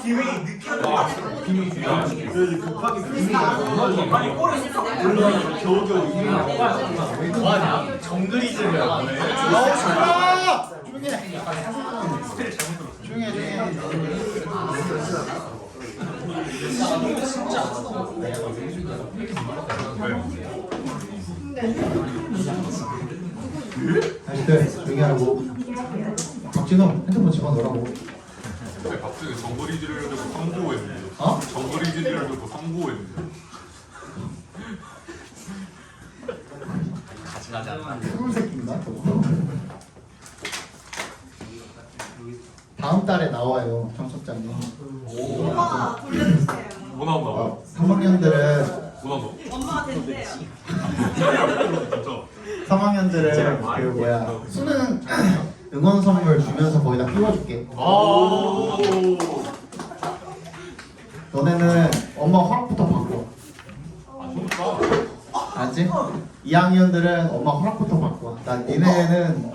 기획이 느껴져. 비밀 그래서 급하게 비밀이 아니 꼬리 올라가서 겨우겨우 이기는 뭐하냐? 정글이즈를 하네. 조용히 해. 스펠 잘못 들었어. 조용히 해. 아시들 조용히 하라고. 박진호 핸드폰 집어넣으라고. 갑자기 정글이즈를 두고 성공했는데. 어? 정글이즈를 두고 성공했는데. 같이 가자. 푸른 새끼인가? 다음 달에 나와요, 정석장님. 엄마 돌려주세요. 뭐 나온다고? 3학년들은 뭐 나온다고? 엄마가 된대요. 진짜. 3학년들은 그 뭐야 수능 응원 선물 주면서 거기다 끼워줄게. 아. 너네는 엄마 허락부터 받고. 아 좋다. 알지? 2학년들은 엄마 허락부터 받고. 난 니네는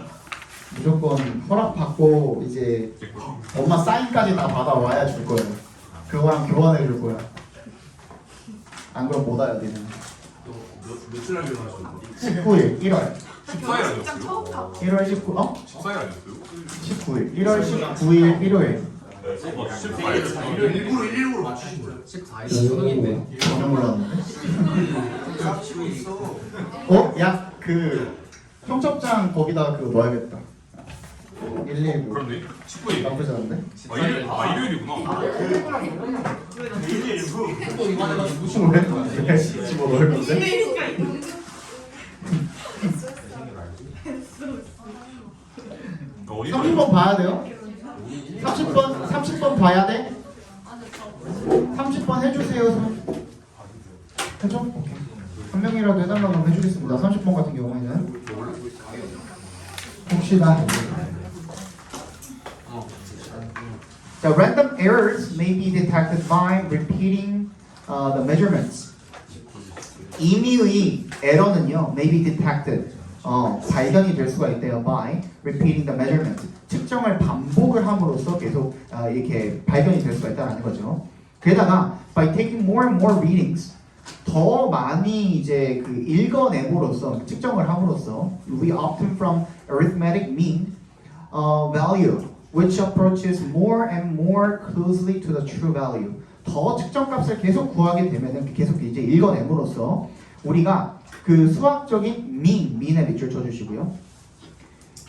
무조건 허락 받고 이제 엄마 사인까지 다 받아와야 줄 거예요. 그거랑 교환해 줄 거야. 안 그럼 못 와요, 니는. 며칠 날 일어나셨나요? 19일, 1월. 14일 아니었어요? 직장 처음 가. 1월 19, 14일 아니었어요? 19일. 1월 19일, 일요일. 14일. 일부러 맞추신 거예요? 14일 수능인데. 전혀 몰랐는데. 어? 야, 그 평첩장 거기다 그거 넣어야겠다. 119. 그렇네. 19일. 나쁘지 않은데? 일요일이구나. 무슨 왜 집어 넣을 건데? 이메일이니까 이거. 어디 30번 봐야 돼요? 30번 봐야 돼? 30번 해주세요. 해줘? 오케이. 한 명이라도 해달라고 하면 해주겠습니다. 30번 같은 경우에는 봅시다. The random errors may be detected by repeating the measurements. 임의의 에러는요, may be detected. 발견이 될 수가 있대요. By repeating the measurement. 측정을 반복을 함으로써 계속 이렇게 발견이 될 수가 있다는 거죠. 게다가 by taking more and more readings. 더 많이 이제 그 읽어내므로써 측정을 함으로써 we often from arithmetic mean value which approaches more and more closely to the true value. 더 측정값을 계속 구하게 되면은 계속 이제 읽어내므로써 우리가 그 수학적인 mean에 밑줄 쳐주시고요.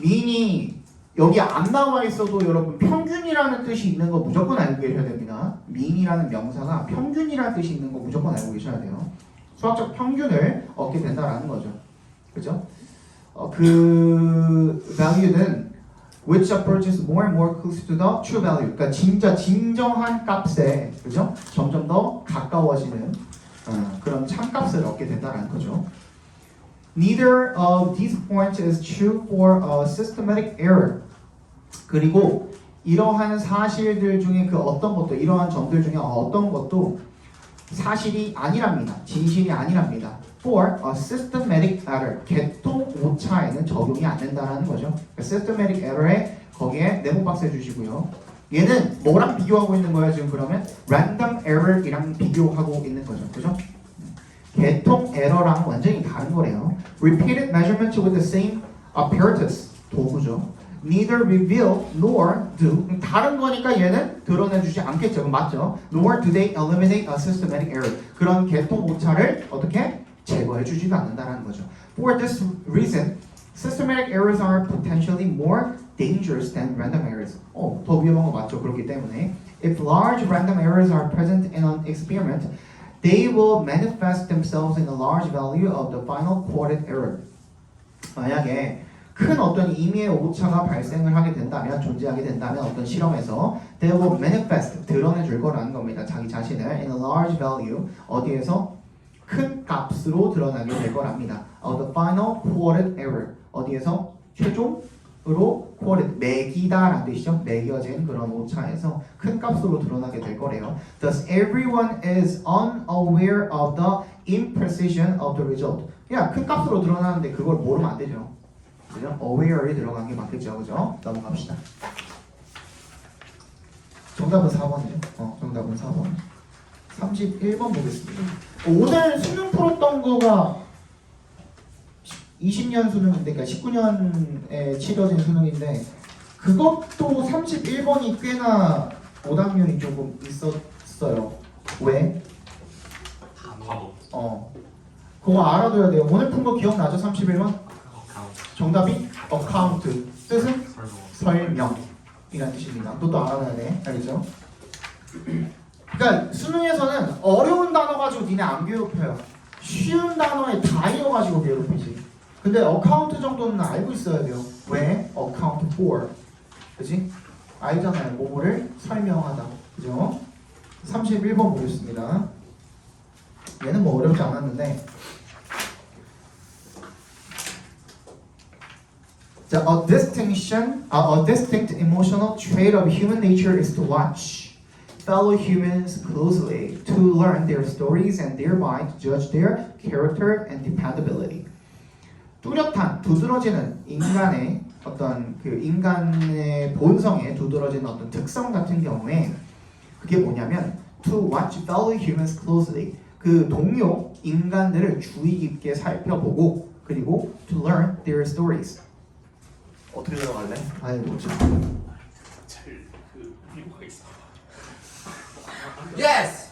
mean이 여기 안 나와 있어도 여러분 평균이라는 뜻이 있는 거 무조건 알고 계셔야 됩니다. mean이라는 명사가 평균이라는 뜻이 있는 거 무조건 알고 계셔야 돼요. 수학적 평균을 얻게 된다라는 거죠. 그죠? 그 value는 which approaches more and more close to the true value. 그러니까 진짜 진정한 값에 그죠? 점점 더 가까워지는 그런 참값을 얻게 된다는 거죠. Neither of these points is true for a systematic error. 그리고 이러한 사실들 중에 그 어떤 것도 이러한 점들 중에 어떤 것도 사실이 아니랍니다. 진실이 아니랍니다. For a systematic error. 계통 오차에는 적용이 안 된다는 거죠. systematic error에 거기에 네모 박스 해주시고요. 얘는 뭐랑 비교하고 있는 거예요? 지금 그러면 random error이랑 비교하고 있는 거죠. 그죠? 계통 에러랑 완전히 다른 거래요. Repeated measurement with the same apparatus. 도구죠. Neither reveal nor do. 다른 거니까 얘는 드러내주지 않겠죠. 맞죠? Nor do they eliminate a systematic error. 그런 계통 오차를 어떻게 제거해주지도 않는다는 거죠. For this reason, systematic errors are potentially more dangerous than random errors. 더 위험한 거 맞죠? 그렇기 때문에 if large random errors are present in an experiment, they will manifest themselves in a large value of the final quoted error. 만약에 큰 어떤 임의의 오차가 발생을 하게 된다면, 존재하게 된다면 어떤 실험에서 they will manifest, 드러내줄 거라는 겁니다. 자기 자신을 in a large value, 어디에서? 큰 값으로 드러나게 될 거랍니다. The final quoted error, 어디에서? 최종으로 quoted, 매기다라는 뜻이죠. 매겨진 그런 오차에서 큰 값으로 드러나게 될 거래요. Thus everyone is unaware of the imprecision of the result. 그냥 큰 값으로 드러나는데 그걸 모르면 안 되죠. 그죠? aware이 들어간 게 맞겠죠. 그죠? 넘어갑시다. 정답은 4번이에요. 31번 보겠습니다. 오늘 수능 풀었던 거가 20년 수능인데, 그러니까 19년에 치러진 수능인데 그것도 31번이 꽤나 오답률이 조금 있었어요. 왜? 과거. 그거 알아둬야 돼요. 오늘 푼 거 기억나죠? 31번? 정답이 어카운트. 뜻은 설명이라는 뜻입니다. 또 알아놔야 돼. 알겠죠? 그러니까 수능에서는 어려운 단어 가지고 니네 안 괴롭혀요. 쉬운 단어에 다 이어가지고 괴롭히지. 근데 어카운트 정도는 알고 있어야 돼요. 왜? 어카운트 for. 그지? 알잖아요. 뭐뭐를 설명하다. 그죠? 31번 보겠습니다. 얘는 뭐 어렵지 않았는데. 자, a distinct emotional trait of human nature is to watch fellow humans closely, to learn their stories and thereby to judge their character and dependability. 뚜렷한, 두드러지는 인간의 어떤 그 인간의 본성에 두드러지는 어떤 특성 같은 경우에 그게 뭐냐면 to watch fellow humans closely, 그 동료 인간들을 주의 깊게 살펴보고 그리고 to learn their stories. 어떻게 들어갈래? 아이고 참. 잘그 미국에 있어. 예스.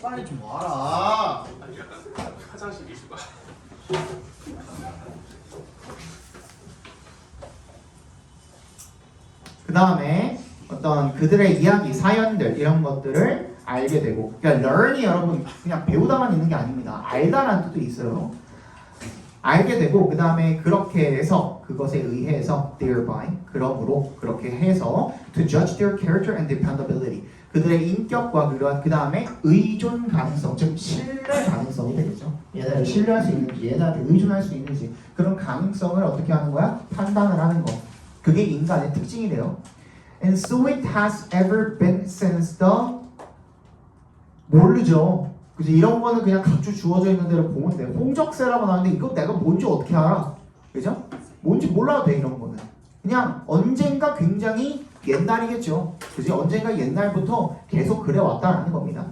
빨리 좀 와라. 아니 약간 화장실 이슈가. 그 다음에 어떤 그들의 이야기, 사연들 이런 것들을 알게 되고, 그러니까 learn이 여러분 그냥 배우다만 있는 게 아닙니다. 알다라는 뜻도 있어요. 알게 되고 그 다음에 그렇게 해서 그것에 의해서 thereby 그러므로 그렇게 해서 to judge their character and dependability, 그들의 인격과 그 다음에 의존 가능성, 즉 신뢰 가능성이 되겠죠. 얘네를 신뢰할 수 있는지, 얘네한테 의존할 수 있는지 그런 가능성을 어떻게 하는 거야? 판단을 하는 거. 그게 인간의 특징이래요. And so it has ever been since the 모르죠. 그죠? 이런 거는 그냥 각주 주어져 있는 대로 보면 돼. 홍적세라고 나왔는데 이거 내가 뭔지 어떻게 알아? 그죠? 뭔지 몰라도 돼 이런 거는. 그냥 언젠가 굉장히 옛날이겠죠. 그죠? 언젠가 옛날부터 계속 그래왔다라는 겁니다.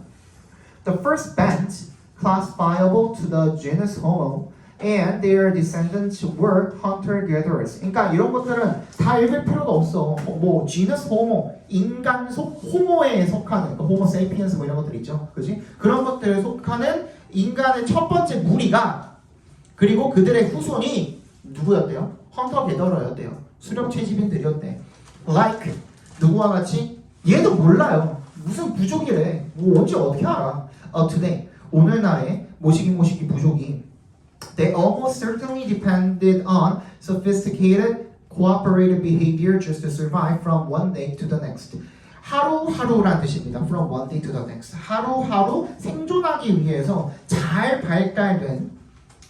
The first band classifiable to the genus Homo and their descendants were hunter-gatherers. 그러니까 이런 것들은 다 읽을 필요가 없어. 뭐 genus Homo, 인간 호모에 속하는, 그러니까 Homo sapiens 뭐 이런 것들 있죠, 그지? 그런 것들에 속하는 인간의 첫 번째 무리가, 그리고 그들의 후손이 누구였대요? hunter-gatherer였대요. 수렵 채집인들이었대. Like 누구와 같이? 얘도 몰라요. 무슨 부족이래. 뭐 언제 어떻게 알아? Today 오늘날의 모시기 부족이 they almost certainly depended on sophisticated cooperative behavior just to survive from one day to the next. 하루하루란 뜻입니다. From one day to the next. 하루하루 생존하기 위해서 잘 발달된,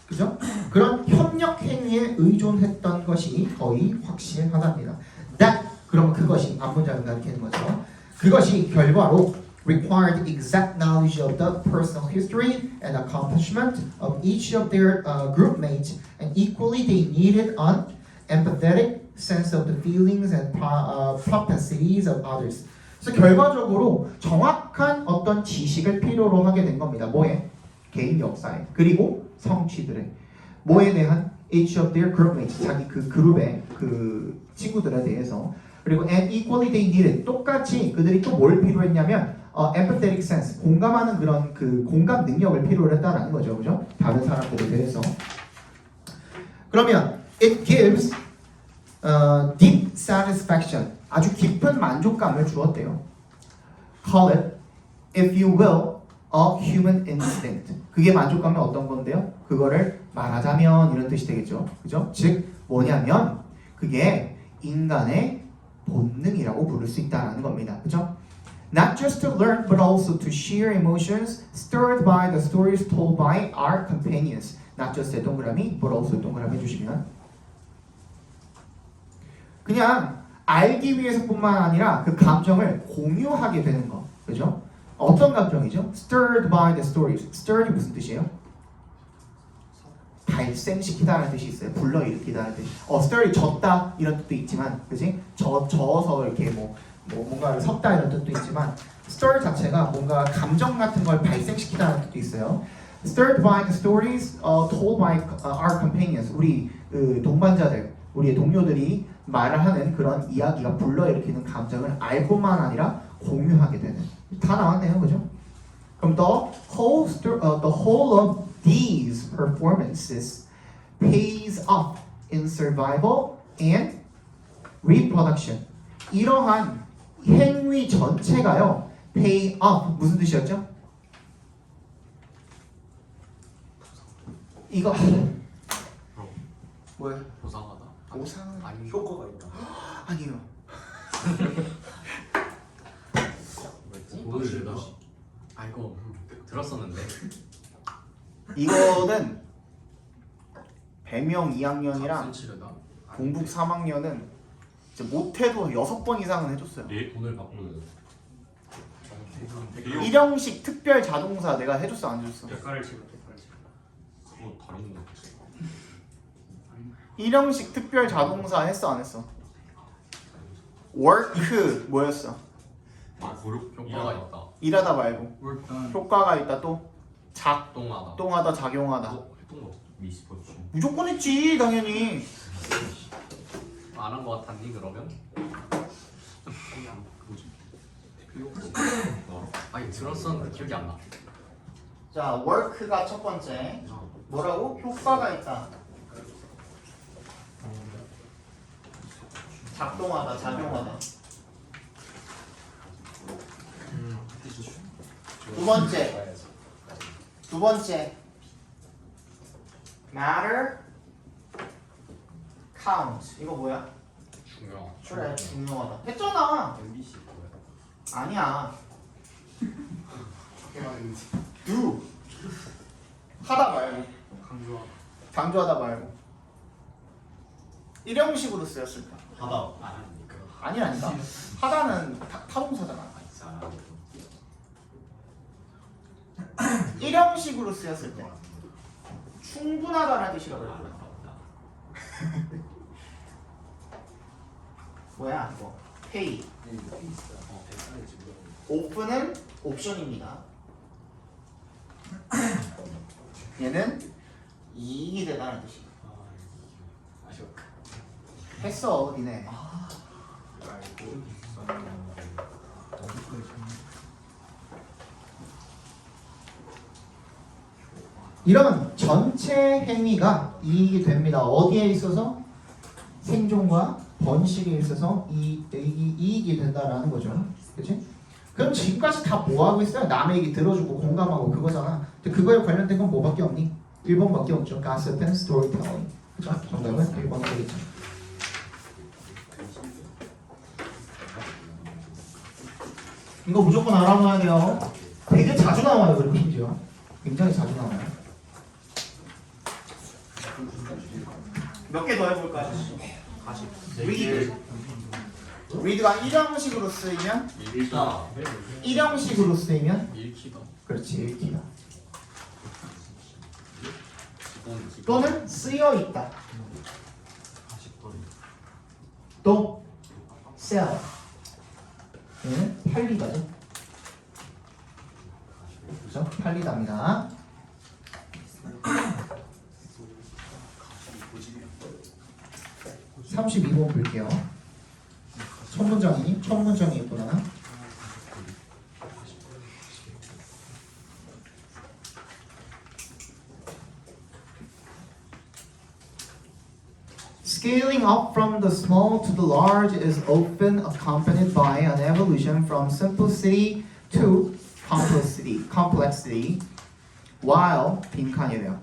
그죠? 그런 협력 행위에 의존했던 것이 거의 확실하답니다. That, 그럼 그것이 앞문장을 가리키는 거죠. 그것이 결과로 required exact knowledge of the personal history and accomplishment of each of their group mates, and equally they needed an empathetic sense of the feelings and propensities of others. 그래서 결과적으로 정확한 어떤 지식을 필요로 하게 된 겁니다. 뭐에? 개인 역사에, 그리고 성취들의, 뭐에 대한? each of their group mates, 자기 그 그룹의 그 친구들에 대해서. 그리고 and equally they needed, 똑같이 그들이 또 뭘 필요했냐면 empathetic sense, 공감하는 그런 그 공감 능력을 필요로 했다라는 거죠, 그죠? 다른 사람들에 대해서. 그러면 it gives deep satisfaction, 아주 깊은 만족감을 주었대요. Call it, if you will, a human instinct. 그게 만족감이 어떤 건데요? 그거를 말하자면 이런 뜻이 되겠죠, 그죠? 즉 뭐냐면 그게 인간의 본능이라고 부를 수 있다라는 겁니다, 그죠? Not just to learn, but also to share emotions stirred by the stories told by our companions. Not just 동그라미, but also 동그라미 해주시면, 그냥 알기 위해서뿐만 아니라 그 감정을 공유하게 되는 거, 그죠? 어떤 감정이죠? Stirred by the stories. Stirred이 무슨 뜻이에요? 발생시키다라는 뜻이 있어요. 불러일으키다라는 뜻. stir 젓다 이런 뜻도 있지만, 그지? 저어서 이렇게 뭔가를 섞다 이런 뜻도 있지만, stir 자체가 뭔가 감정 같은 걸 발생시키다는 뜻도 있어요. Stirred by the stories told by our companions. 우리 동반자들, 우리의 동료들이 말을 하는 그런 이야기가 불러일으키는 감정을 알고만 아니라 공유하게 되는. 다 나왔네요, 그죠? 그럼 the whole of these performances pays off in survival and reproduction. 이러한 행위 전체가요, pay off 무슨 뜻이었죠? 이거 뭐야? 보상하다. 보상 아니 효과가 있다. 아니요. 뭐였지? 오늘이다. 아 이거 들었었는데. 이거는 배명 2학년이랑 치르다. 공북 3학년은 못해도 6번 이상은 해줬어요. 예? 돈을 바꾸는 일형식 특별 자동사 내가 해줬어 안 해줬어? 대가를 치고 대가를 치고. 그거 다른 거 같아. 일형식 특별 자동사 했어 안 했어? work 뭐였어? 아 고력 효과가 있다. 일하다 말고 효과가 있다 또 작동하다. 작동하다 작용하다 했던 거 미스포츠. 무조건 했지 당연히. 안 한 거 같았니 그러면? 아니 들었었는데 기억이 안 나. 자 work가 첫 번째 뭐라고? 효과가 있다 작동하다 작용하다. 두 번째 matter count. 이거 뭐야? 중요하다. 그래 중요하다 했잖아. MBC 뭐야? 아니야. do 하다 말고 강조하다. 강조하다 말고 일형식으로 쓰였을까? 하다 안 하니까. 아니라니까. 하다는 타동사잖아. 일형식으로 쓰였을 때 충분하다라는 뜻이라고 그랬고요. 뭐야 이거? pay. open은 옵션입니다. 얘는 이익이 되다는 뜻이야. 했어 니네. 이런 전체 행위가 이익이 됩니다. 어디에 있어서? 생존과 번식에 있어서 이익이 된다라는 거죠. 그렇지? 그럼 지금까지 다 뭐 하고 있어요? 남의 얘기 들어주고 공감하고 그거잖아. 근데 그거에 관련된 건 뭐밖에 없니? 1번밖에 없죠. Gossip and storytelling. 그죠? 정답은 1번 되겠죠. 이거 무조건 알아놔야 돼요. 되게 자주 나와요. 그리고 심지어 굉장히 자주 나와요. 몇 개 더 해볼까요? read가 일형식으로 쓰이면 읽다. 일형식으로 쓰이면 읽히다. 그렇지 읽기다. 기본. 또는 쓰여 있다. 또 sell 얘는 팔리다죠. 그렇죠? 팔리다입니다. 32번 볼게요. 첫 문장이구나. Scaling up from the small to the large is often accompanied by an evolution from simplicity to complexity, while 빈칸이래요.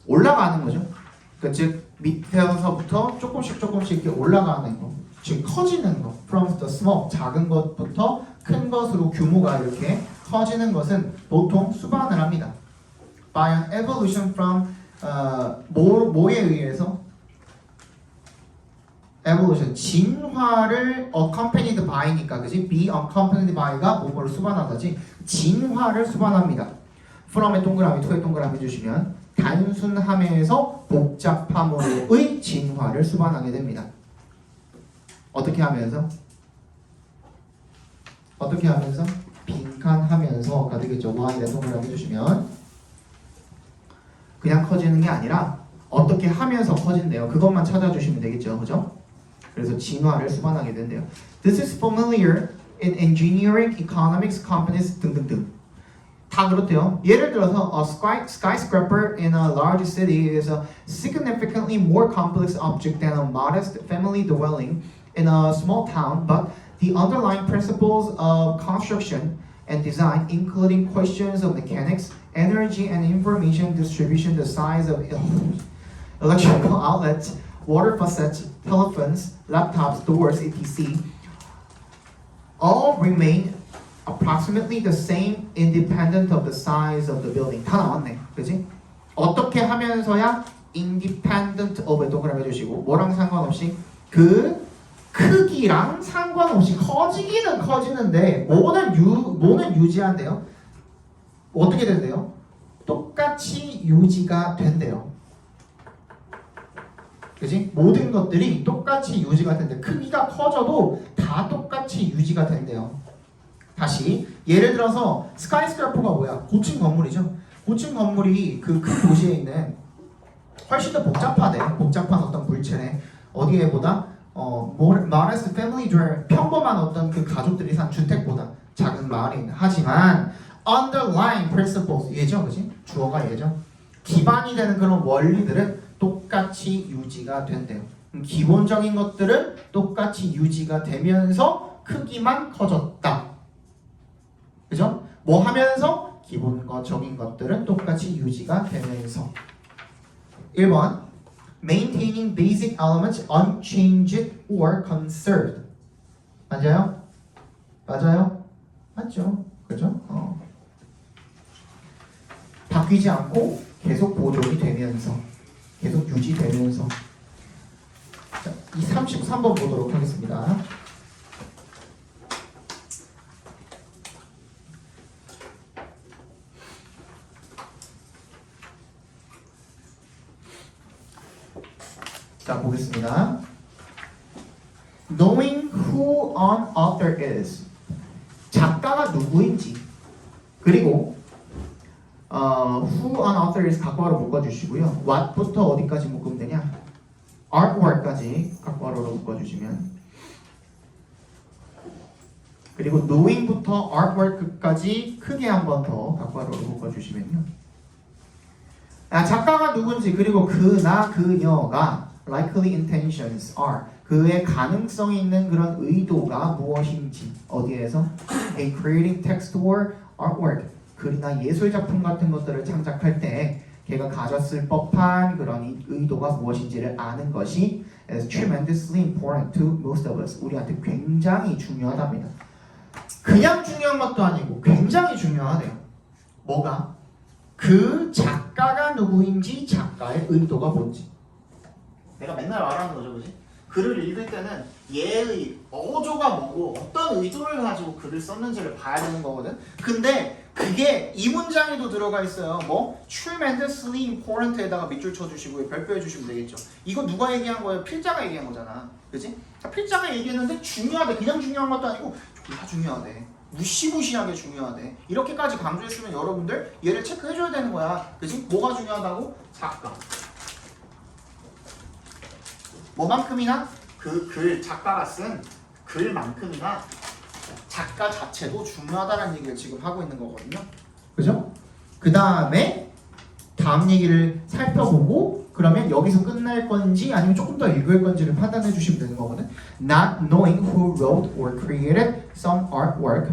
올라가는 거죠. 그러니까 즉 밑에서부터 조금씩 이렇게 올라가는 거, 즉 커지는 거. From the small, 작은 것부터 큰 것으로 규모가 이렇게 커지는 것은 보통 수반을 합니다. By an evolution from 뭐에 의해서? evolution, 진화를 accompanied by니까 그지? be accompanied by가 뭐를 수반하다지 진화를 수반합니다. from의 동그라미, to의 동그라미 주시면 단순함에서 복잡함으로의 진화를 수반하게 됩니다. 어떻게 하면서? 어떻게 하면서? 빈칸하면서가 되겠죠. Y에 동그라미 해주시면 그냥 커지는 게 아니라 어떻게 하면서 커진대요. 그것만 찾아주시면 되겠죠. 그죠? 그래서 진화를 수반하게 된대요. This is familiar in engineering, economics, companies 등등등. 다 그렇대요. 예를 들어서 a skyscraper in a large city is a significantly more complex object than a modest family dwelling in a small town, but the underlying principles of construction and design, including questions of mechanics, energy and information distribution, the size of electrical outlets, water faucets, telephones, laptops, doors, etc., all remain approximately the same independent of the size of the building. 다 나왔네. 그지? 어떻게 하면서야 independent of에 동그라미 해주시고 뭐랑 상관없이 그 크기랑 상관없이 커지기는 커지는데 뭐는 유지한대요? 어떻게 된대요? 똑같이 유지가 된대요. 그지? 모든 것들이 똑같이 유지가 된대. 크기가 커져도 다 똑같이 유지가 된대요. 다시 예를 들어서 스카이스크래퍼가 뭐야? 고층 건물이죠. 고층 건물이 그 큰 도시에 있는 훨씬 더 복잡한 어떤 물체네. 어디에보다 modest family dwelling, 평범한 어떤 그 가족들이 산 주택보다 작은 마을에 있는. 하지만 underlying principles, 얘죠, 그지? 주어가 얘죠. 기반이 되는 그런 원리들은 똑같이 유지가 된대요. 기본적인 것들은 똑같이 유지가 되면서 크기만 커졌다. 그죠? 뭐 하면서? 기본적인 것들은 똑같이 유지가 되면서. 1번 Maintaining basic elements unchanged or conserved. 맞아요? 맞아요? 맞죠? 그죠? 바뀌지 않고 계속 보존이 되면서 계속 유지되면서. 자, 이 33번 보도록 하겠습니다. 자, 보겠습니다. Knowing who an author is. 작가가 누구인지. 그리고 who an author is 각괄호 묶어주시고요. what부터 어디까지 묶으면 되냐? artwork까지 각괄호로 묶어주시면. 그리고 knowing부터 artwork까지 크게 한 번 더 각괄호로 묶어주시면요. 작가가 누군지 그리고 그나 그녀가 likely intentions are 그의 가능성이 있는 그런 의도가 무엇인지 어디에서 in creating text or artwork 글이나 예술 작품 같은 것들을 창작할 때 걔가 가졌을 법한 그런 의도가 무엇인지를 아는 것이 is tremendously important to most of us. 우리한테 굉장히 중요하답니다. 그냥 중요한 것도 아니고 굉장히 중요하대요. 뭐가? 그 작가가 누구인지 작가의 의도가 뭔지. 내가 맨날 말하는 거죠, 그지? 글을 읽을 때는 얘의 어조가 뭐고 어떤 의도를 가지고 글을 썼는지를 봐야 되는 거거든. 근데 그게 이 문장에도 들어가 있어요. 뭐? tremendously important에다가 밑줄 쳐주시고 별표 해주시면 되겠죠. 이거 누가 얘기한 거예요? 필자가 얘기한 거잖아. 그지? 필자가 얘기했는데 중요하대. 그냥 중요한 것도 아니고 졸라 중요하대. 무시무시하게 중요하대. 이렇게까지 강조했으면 여러분들 얘를 체크해줘야 되는 거야. 그지? 뭐가 중요하다고? 작가. 뭐만큼이나? 그 글 작가가 쓴 글만큼이나 작가 자체도 중요하다는 얘기를 지금 하고 있는 거거든요. 그죠? 그 다음에 다음 얘기를 살펴보고 그러면 여기서 끝날 건지 아니면 조금 더 읽을 건지를 판단해 주시면 되는 거거든. Not knowing who wrote or created some artwork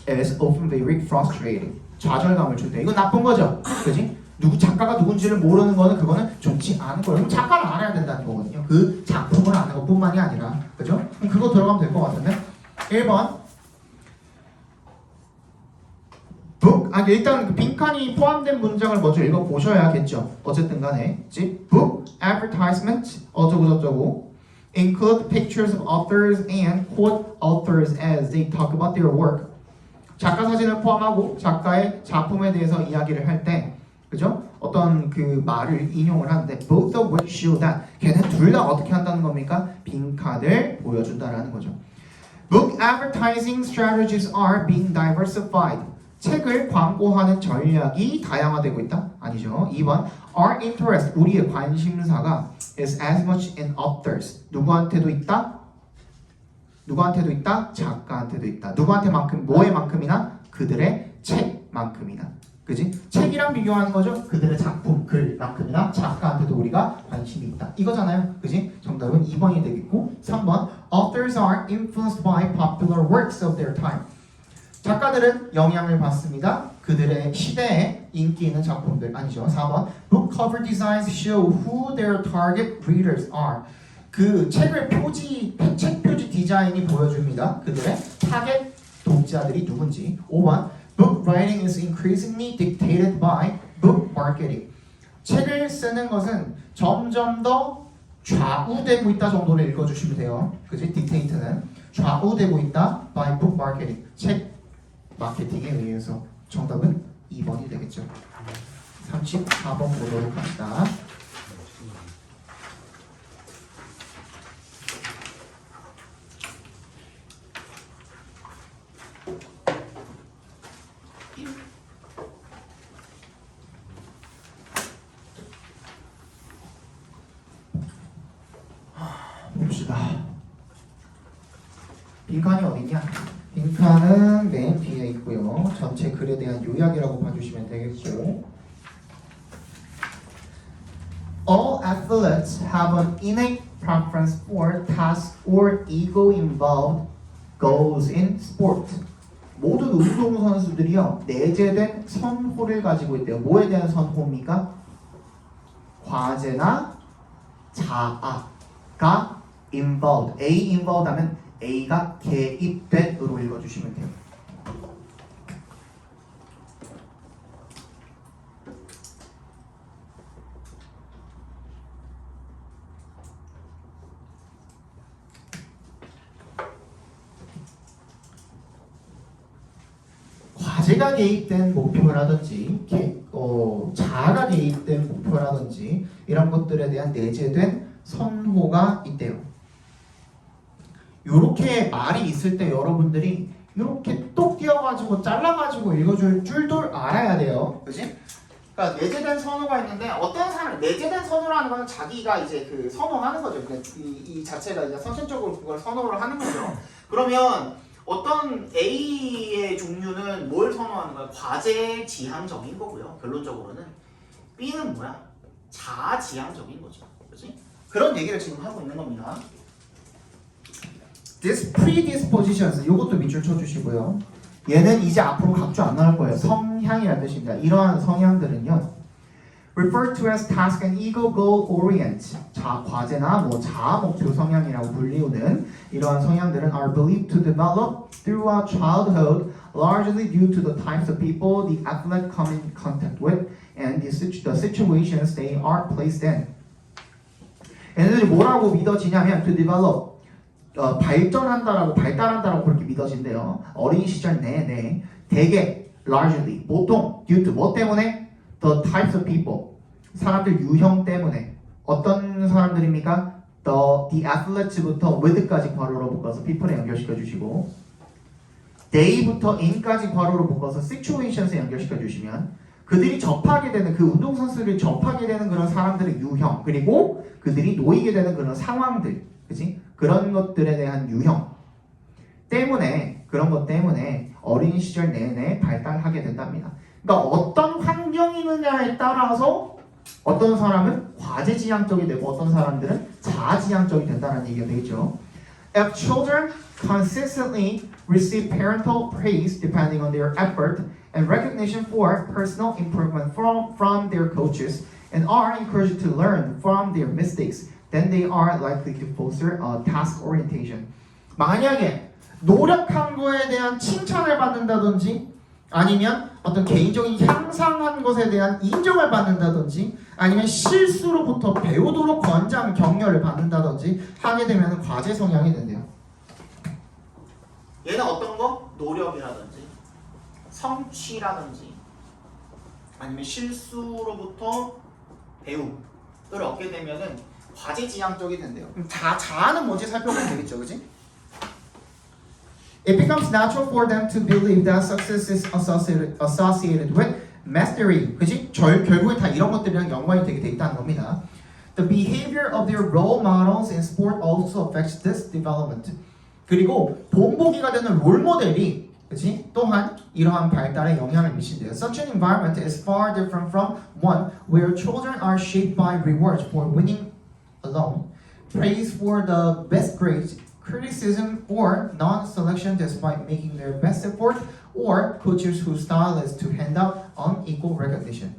is often very frustrating. 좌절감을 준대. 이건 나쁜 거죠. 그지? 작가가 누군지를 모르는 거는 그거는 좋지 않은 거예요. 그럼 작가를 알아야 된다는 거거든요. 그 작품을 아는 것뿐만이 아니라. 그죠? 그럼 그거 들어가면 될 것 같은데. 1번 book. 일단 그 빈칸이 포함된 문장을 먼저 읽어보셔야겠죠. 어쨌든 간에 book, advertisement, 어쩌고저쩌고 include pictures of authors and quote authors as they talk about their work. 작가 사진을 포함하고 작가의 작품에 대해서 이야기를 할 때 그죠? 어떤 그 말을 인용을 하는데 both of which show that 걔는 둘 다 어떻게 한다는 겁니까? 빈칸을 보여준다라는 거죠. Book advertising strategies are being diversified. 책을 광고하는 전략이 다양화되고 있다? 아니죠. 2번 Our interest, 우리의 관심사가 is as much in authors. 누구한테도 있다? 누구한테도 있다? 작가한테도 있다. 누구한테만큼, 뭐에만큼이나? 그들의 책만큼이나. 그지? 책이랑 비교하는 거죠. 그들의 작품, 글만큼이나 작가한테도 우리가 관심이 있다. 이거잖아요. 그지? 정답은 2번이 되겠고 3번 Authors are influenced by popular works of their time. 작가들은 영향을 받습니다. 그들의 시대에 인기 있는 작품들. 아니죠. 4번 Book cover designs show who their target readers are. 그 책을 책 표지 디자인이 보여줍니다. 그들의 타겟 독자들이 누군지. 5번 Book writing is increasingly dictated by book marketing. 책을 쓰는 것은 점점 더 좌우되고 있다 정도로 읽어주시면 돼요. 그지? dictate는 좌우되고 있다 by book marketing. 책 마케팅에 의해서. 정답은 2번이 되겠죠. 34번 보도록 합니다. 봅시다. 빈칸이 어디냐? 빈칸은 맨 뒤에 있고요. 전체 글에 대한 요약이라고 봐주시면 되겠고. All athletes have an innate preference for tasks or ego-involved goals in sport. 모든 운동선수들이요 내재된 선호를 가지고 있대요. 뭐에 대한 선호입니까? 과제나 자아가 involved, A involved 하면 A가 개입된으로 읽어주시면 돼요. 과제가 개입된 목표라든지 자아가 개입된 목표라든지 이런 것들에 대한 내재된 선호가 있대요. 요렇게 말이 있을 때 여러분들이 이렇게 똑 띄어가지고 잘라가지고 읽어줄 줄도 알아야 돼요. 그지? 그러니까 내재된 선호가 있는데 어떤 사람 내재된 선호라는 거는 자기가 이제 그 선호하는 거죠. 그러니까 이 자체가 이제 선천적으로 그걸 선호를 하는 거죠. 그러면 어떤 A의 종류는 뭘 선호하는 거야? 과제 지향적인 거고요. 결론적으로는 B는 뭐야? 자아 지향적인 거죠. 그렇지? 그런 얘기를 지금 하고 있는 겁니다. This predispositions 이것도 밑줄 쳐주시고요. 얘는 이제 앞으로 각주 안 나올 거예요. 성향이라는 뜻입니다. 이러한 성향들은요. referred to as task and ego goal orient. 과제나 자아 목표 성향이라고 불리우는 이러한 성향들은 are believed to develop throughout childhood, largely due to the types of people the athlete come in contact with and the situations they are placed in. 얘네들이 뭐라고 믿어지냐면 to develop 발달한다라고 그렇게 믿어진대요. 어린 시절 내내 대개 largely 보통 due to 뭐 때문에 the types of people 사람들 유형 때문에 어떤 사람들입니까? the athletes부터 with까지 괄호로 묶어서 people에 연결시켜 주시고 they부터 in까지 괄호로 묶어서 situations에 연결시켜 주시면 그들이 접하게 되는 그 운동선수들이 접하게 되는 그런 사람들의 유형 그리고 그들이 놓이게 되는 그런 상황들 그치? 그런 것들에 대한 유형 때문에 그런 것 때문에 어린 시절 내내 발달하게 된답니다. 그러니까 어떤 환경이느냐에 따라서 어떤 사람은 과제지향적이 되고 어떤 사람들은 자아지향적이 된다는 얘기가 되겠죠. If children consistently receive parental praise depending on their effort and recognition for personal improvement from their coaches and are encouraged to learn from their mistakes, then they are likely to foster a task orientation. 만약에 노력한 거에 대한 칭찬을 받는다든지 아니면 어떤 개인적인 향상한 것에 대한 인정을 받는다든지 아니면 실수로부터 배우도록 권장 격려를 받는다든지 하게 되면 과제 성향이 된대요. 얘는 어떤 거? 노력이라든지 성취라든지 아니면 실수로부터 배움을 얻게 되면은 과제지향적이 된대요. 그럼 자아는 뭔지 살펴보면 되겠죠, 그지? It becomes natural for them to believe that success is associated with mastery. 그지? 결국에 다 이런 것들이랑 연관이 되게 돼 있다는 겁니다. The behavior of their role models in sport also affects this development. 그리고 본보기가 되는 롤 모델이 그치? 또한 이러한 발달에 영향을 미친대요. Such an environment is far different from one where children are shaped by rewards for winning alone, praise for the best grades, criticism or non-selection despite making their best effort, or coaches whose style is to hand out unequal recognition.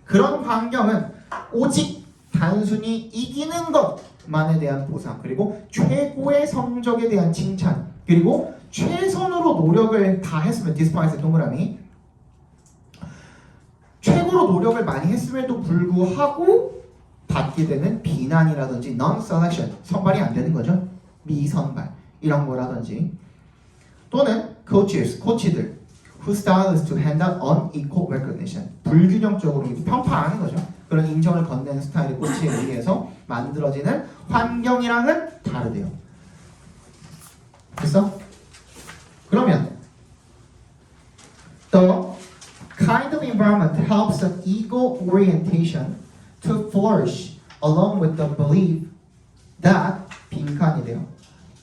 그런 환경은 오직 단순히 이기는 것만에 대한 보상, 그리고 최고의 성적에 대한 칭찬, 그리고 최선으로 노력을 다 했으면 despite 동그라미 최고로 노력을 많이 했음에도 불구하고 받게 되는 비난이라든지 non-selection, 선발이 안 되는 거죠. 미선발 이런 거라든지 또는 coaches, 코치들 whose style is to hand out unequal recognition, 불균형적으로 평가하는 거죠. 그런 인정을 건네는 스타일의 코치에 의해서 만들어지는 환경이랑은 다르대요. 됐어? 그러면 the kind of environment helps an ego orientation to flourish along with the belief that 빈칸이래요.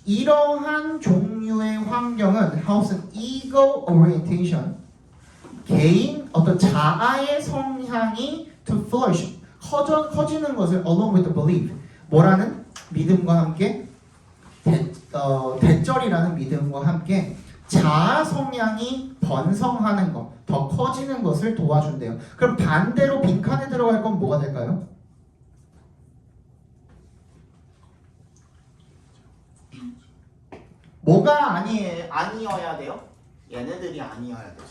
이러한 종류의 환경은 helps an ego orientation, 개인 어떤 자아의 성향이 to flourish, 커지는 것을 along with the belief, 뭐라는 믿음과 함께 대절이라는 믿음과 함께 자아 성향이 번성하는 것, 더 커지는 것을 도와준대요. 그럼 반대로 빈칸에 들어갈 건 뭐가 될까요? 뭐가 아니어야 돼요? 얘네들이 아니어야 되죠.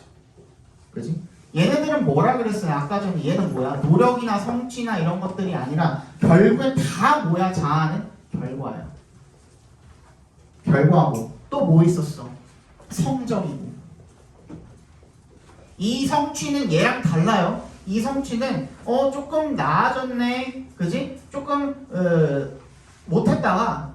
그지? 얘네들은 뭐라 그랬어요? 아까 전에 얘는 뭐야? 노력이나 성취나 이런 것들이 아니라 결국에 다 뭐야? 자아는 결과야. 결과고 또 뭐 있었어? 성적이고. 이 성취는 얘랑 달라요. 이 성취는 조금 나아졌네, 그지? 조금 못했다가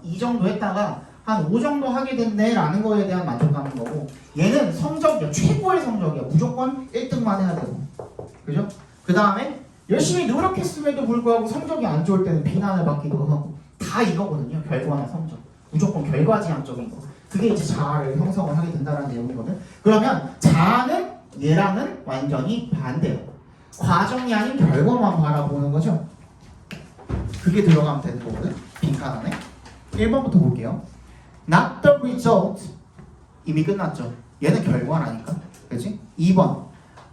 이 정도 했다가 한 5 정도 하게 됐네라는 거에 대한 만족감인 거고, 얘는 성적이야, 최고의 성적이야, 무조건 1등만 해야 되고, 그죠? 그 다음에 열심히 노력했음에도 불구하고 성적이 안 좋을 때는 비난을 받기도 하고, 다 이거거든요. 결과나 성적, 무조건 결과지향적인 거. 그게 이제 자아를 형성을 하게 된다는 내용이거든. 그러면 자아는 얘랑은 완전히 반대예요. 과정이 아닌 결과만 바라보는 거죠. 그게 들어가면 되는 거거든. 빈칸 안에 1번부터 볼게요. Not the result, 이미 끝났죠. 얘는 결과라니까, 그렇지? 2번,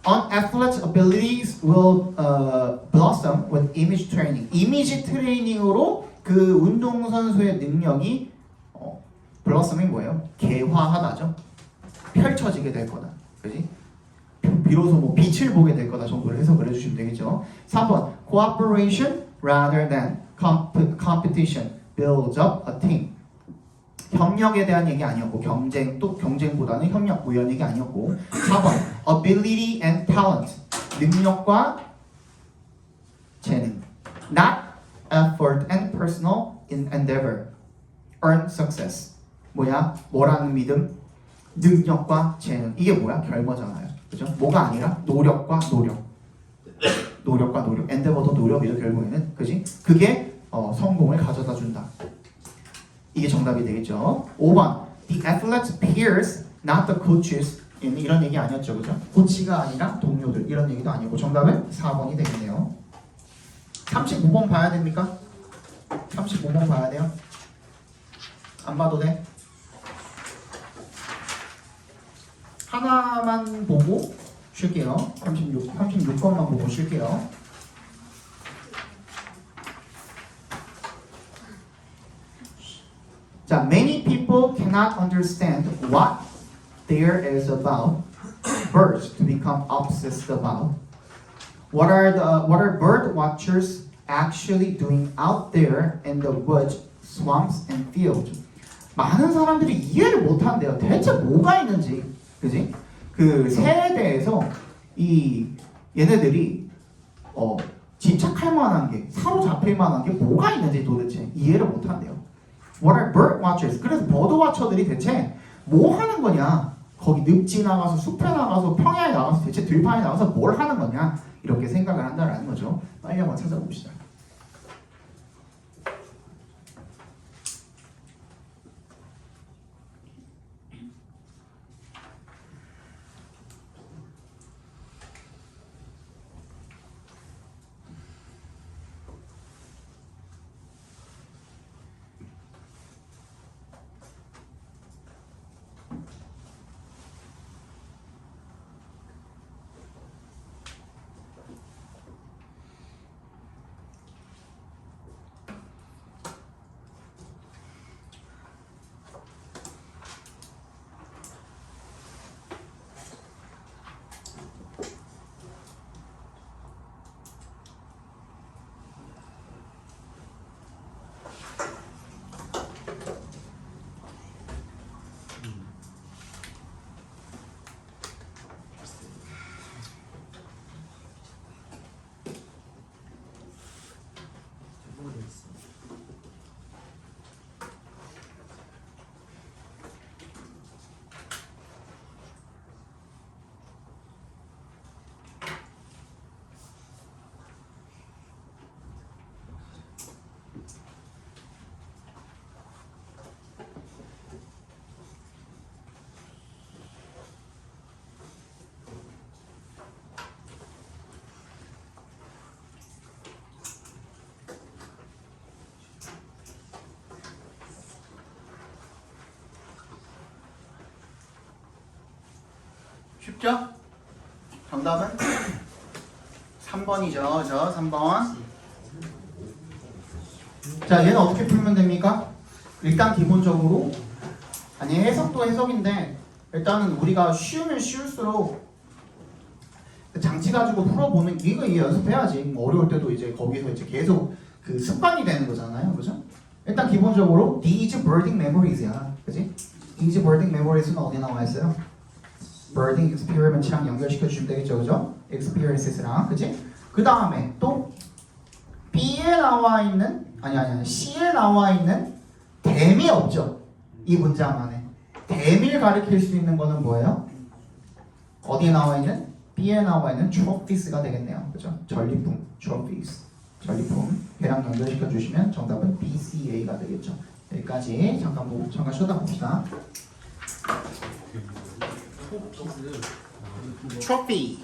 An athlete's abilities will blossom with image training. 이미지 트레이닝으로 그 운동선수의 능력이 블러썸이 뭐예요? 개화하다죠. 펼쳐지게 될 거다. 그지? 비로소 뭐 빛을 보게 될 거다 정도로 해석을 해주시면 되겠죠. 3번 Cooperation rather than competition builds up a team. 협력에 대한 얘기 아니었고 경쟁보다는 협력 이런 얘기 아니었고. 4번 Ability and talent. 능력과 재능. Not effort and personal endeavor. Earn success. 뭐라는 믿음? 능력과 재능. 이게 뭐야? 결과잖아요. 그죠? 뭐가 아니라 노력과 노력. 노력과 노력. 엔데버도 노력이죠, 결국에는. 그지? 그게 성공을 가져다 준다. 이게 정답이 되겠죠. 5번. The athlete's peers, not the coaches. 이런 얘기 아니었죠, 그죠? 코치가 아니라 동료들. 이런 얘기도 아니고 정답은 4번이 되겠네요. 35번 봐야 됩니까? 35번 봐야 돼요? 안 봐도 돼? 하나만 보고 쉴게요. 36번만 보고 쉴게요. 자, many people cannot understand what there is about birds to become obsessed about. What are bird watchers actually doing out there in the woods, swamps, and fields? 많은 사람들이 이해를 못한대요. 대체 뭐가 있는지, 그지? 그 새에 대해서 이 얘네들이 집착할 만한 게 사로잡힐 만한 게 뭐가 있는지 도대체 이해를 못한대요. What are bird watchers? 그래서 버드 와처들이 대체 뭐 하는 거냐? 거기 늪지 나가서 숲에 나가서 평야에 나가서 대체 들판에 나가서 뭘 하는 거냐? 이렇게 생각을 한다라는 거죠. 빨리 한번 찾아봅시다. 쉽죠? 정답은 3번이죠. 저 3번. 자, 얘는 어떻게 풀면 됩니까? 일단 기본적으로 아니 해석도 해석인데 일단은 우리가 쉬우면 쉬울수록 그 장치 가지고 풀어보는 이거 연습해야지. 뭐 어려울 때도 이제 거기서 이제 계속 그 습관이 되는 거잖아요, 그죠? 일단 기본적으로 these birding memories야, 그지? these birding memories는 어디 나와 있어요? birding experiment이랑 연결시켜 주시면 되겠죠, 그죠? experiences랑, 그지? 그 다음에 또 B에 나와 있는 아니 C에 나와 있는 댐이 없죠, 이 문장 안에. 댐을 가리킬 수 있는 거는 뭐예요? 어디에 나와 있는? B에 나와 있는 trophies가 되겠네요, 그죠? 전리품, trophies, 전리품. 걔랑 연결시켜 주시면 정답은 BCA가 되겠죠. 여기까지 잠깐 쳐다봅시다. 트로피.